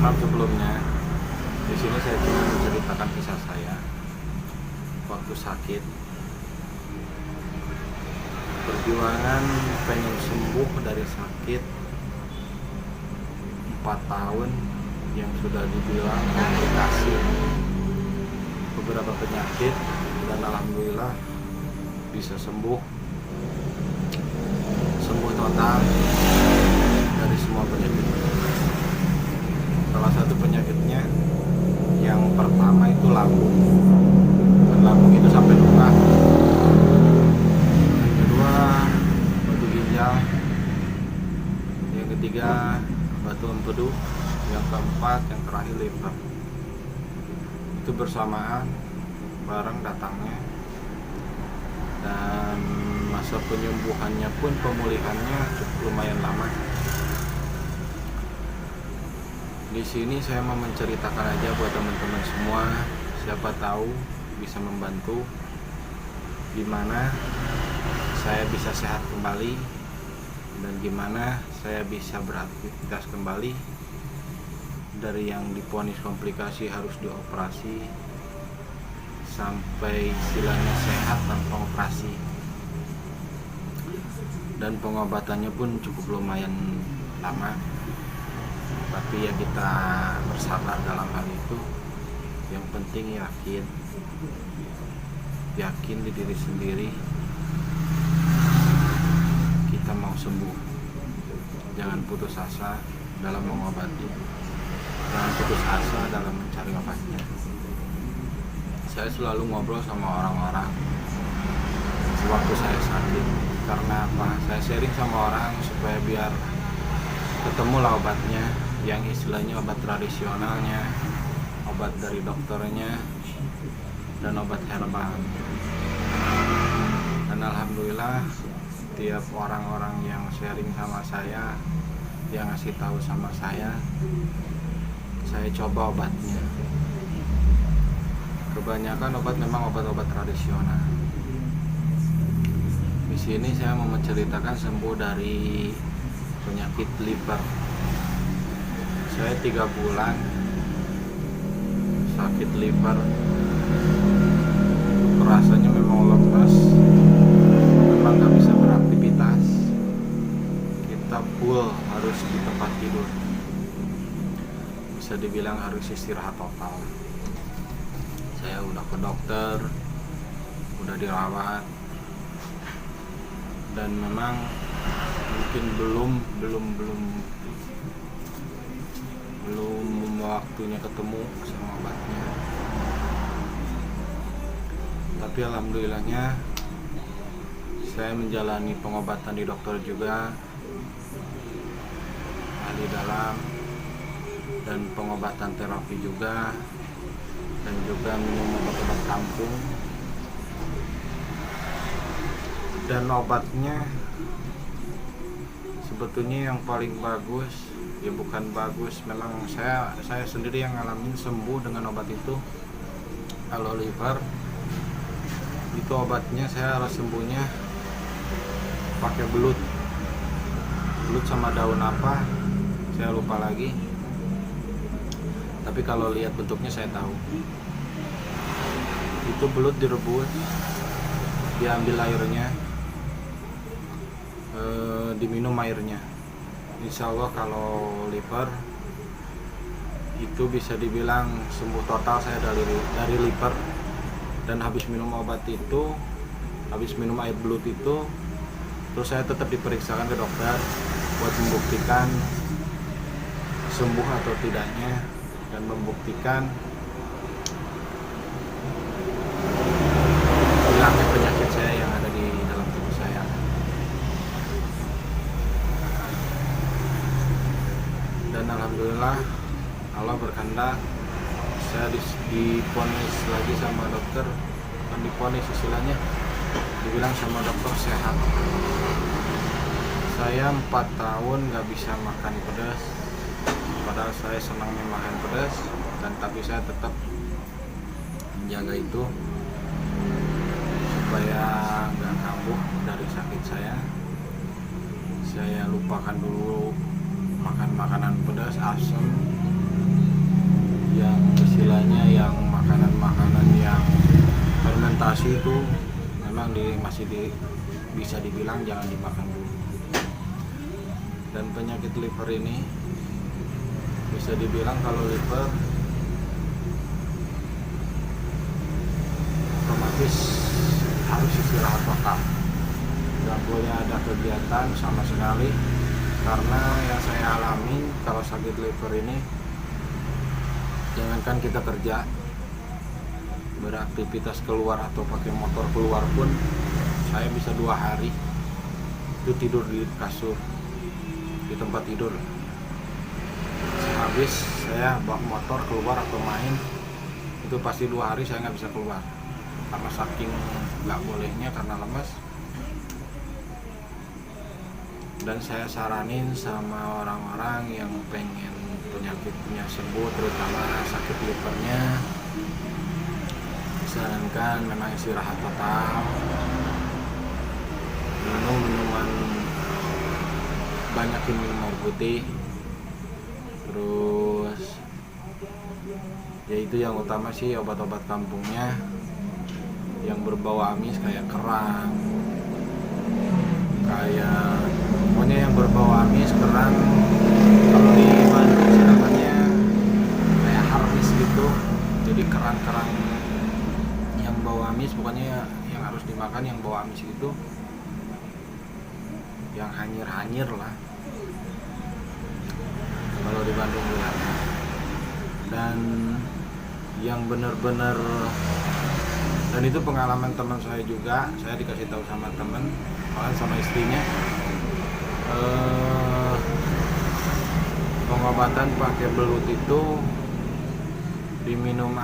maaf sebelumnya. Di sini saya cuma menceritakan kisah saya waktu sakit. Perjuangan pengen sembuh dari sakit 4 tahun yang sudah dibilang komplikasi beberapa penyakit, dan alhamdulillah bisa sembuh total dari semua penyakit. Salah satu penyakitnya yang pertama itu lambung, dan lambung itu sampai luka. Yang kedua batu ginjal, yang ketiga batu empedu, yang keempat yang terakhir liver. Itu bersamaan bareng datangnya, dan masa penyembuhannya pun pemulihannya cukup lumayan lama. Di sini saya mau menceritakan aja buat teman-teman semua, siapa tahu bisa membantu gimana saya bisa sehat kembali dan gimana saya bisa beraktivitas kembali dari yang divonis komplikasi harus dioperasi sampai istilahnya sehat tanpa operasi. Dan pengobatannya pun cukup lumayan lama, tapi ya kita bersabar dalam hal itu. Yang penting yakin di diri sendiri kita mau sembuh. Jangan putus asa dalam mengobati, jangan putus asa dalam mencari obatnya. Saya selalu ngobrol sama orang-orang waktu saya sakit. Karena apa? Saya sharing sama orang supaya biar ketemulah obatnya, yang istilahnya obat tradisionalnya, obat dari dokternya, dan obat herbal. Dan alhamdulillah tiap orang-orang yang sharing sama saya, yang ngasih tahu sama saya coba obatnya. Kebanyakan obat memang obat-obat tradisional. Di sini saya mau menceritakan sembuh dari penyakit liver. Saya 3 bulan sakit liver. Rasanya memang lemas, memang gak bisa beraktivitas. Kita full harus di tempat tidur, bisa dibilang harus istirahat total. Saya udah ke dokter, udah dirawat, dan memang mungkin belum waktunya ketemu sama obatnya. Tapi alhamdulillahnya saya menjalani pengobatan di dokter juga, ahli dalam, dan pengobatan terapi juga, dan juga minum obat-obat kampung. Dan obatnya sebetulnya yang paling bagus, ya bukan bagus, memang saya sendiri yang ngalamin sembuh dengan obat itu. Kalau liver itu obatnya saya harus sembuhnya pakai belut sama daun apa saya lupa lagi, tapi kalau lihat bentuknya saya tahu. Itu belut direbus, diambil airnya, diminum airnya. Insya Allah kalau liver itu bisa dibilang sembuh total saya dari liver. Dan habis minum obat itu, habis minum air belut itu, terus saya tetap diperiksakan ke dokter buat membuktikan sembuh atau tidaknya, dan membuktikan hilangnya penyakit saya yang ada di dalam tubuh saya. Dan alhamdulillah Allah berkehendak saya divonis lagi sama dokter, bukan divonis istilahnya, dibilang sama dokter sehat. Saya 4 tahun gak bisa makan pedas, padahal saya senangnya makan pedas, dan tapi saya tetap menjaga itu supaya gak kambuh dari sakit saya. Saya lupakan dulu makan makanan pedas, asam, yang istilahnya yang makanan-makanan yang fermentasi itu memang bisa dibilang jangan dimakan dulu. Dan penyakit liver ini bisa dibilang kalau liver otomatis harus istirahat total, nggak boleh ada kegiatan sama sekali. Karena yang saya alami kalau sakit liver ini, jangankan kita kerja, beraktivitas keluar atau pakai motor keluar pun, saya bisa 2 hari itu tidur di kasur, di tempat tidur. Habis saya bawa motor keluar atau main, itu pasti 2 hari saya nggak bisa keluar karena saking nggak bolehnya, karena lemas. Dan saya saranin sama orang-orang yang pengen penyakitnya sembuh, terutama sakit livernya, disarankan memang istirahat total, banyakin minum air putih, terus yaitu yang utama sih obat-obat kampungnya yang berbau amis kayak kerang, kayak pokoknya yang berbau amis, kerang. Kalau di Bandung sih namanya kayak harmis gitu, jadi kerang-kerang yang bau amis, pokoknya yang harus dimakan yang bau amis itu, yang hanyir-hanyir lah kalau di Bandung bilangnya. Dan yang bener-bener, dan itu pengalaman teman saya juga, saya dikasih tahu sama teman, malah sama istrinya, pengobatan pakai belut itu diminum,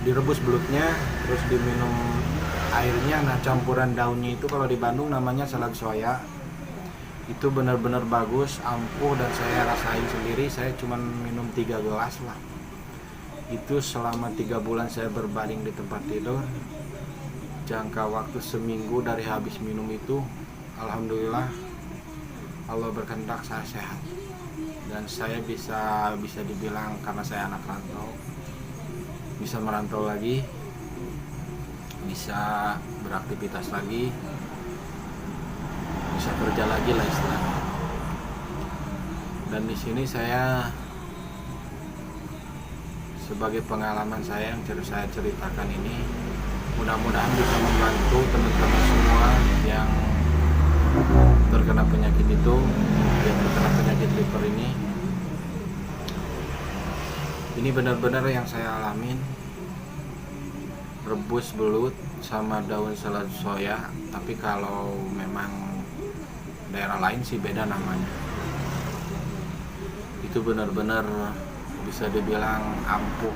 direbus belutnya, terus diminum airnya. Nah, campuran daunnya itu kalau di Bandung namanya salad soya. Itu benar-benar bagus, ampuh, dan saya rasain sendiri. Saya cuma minum 3 gelas lah. Itu selama 3 bulan saya berbaring di tempat tidur. Jangka waktu seminggu dari habis minum itu, alhamdulillah Allah berkehendak saya sehat. Dan saya bisa dibilang, karena saya anak rantau, bisa merantau lagi, bisa beraktivitas lagi, bisa kerja lagi lah istilahnya. Dan di sini saya sebagai pengalaman saya yang saya ceritakan ini, mudah-mudahan bisa membantu teman-teman semua yang terkena penyakit itu, yang terkena penyakit liver ini. Ini benar-benar yang saya alamin. Rebus belut sama daun salad soya, tapi kalau memang daerah lain sih beda namanya. Itu benar-benar bisa dibilang ampuh.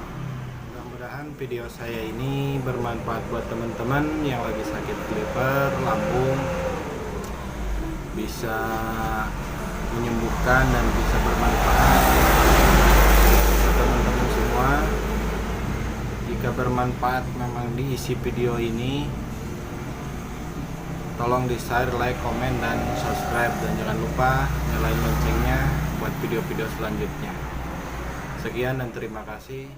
Mudah-mudahan video saya ini bermanfaat buat teman-teman yang lagi sakit liver, lambung, bisa menyembuhkan dan bisa bermanfaat buat teman-teman semua. Jika bermanfaat memang diisi video ini, tolong di share, like, komen, dan subscribe, dan jangan lupa nyalain loncengnya buat video-video selanjutnya. Sekian dan terima kasih.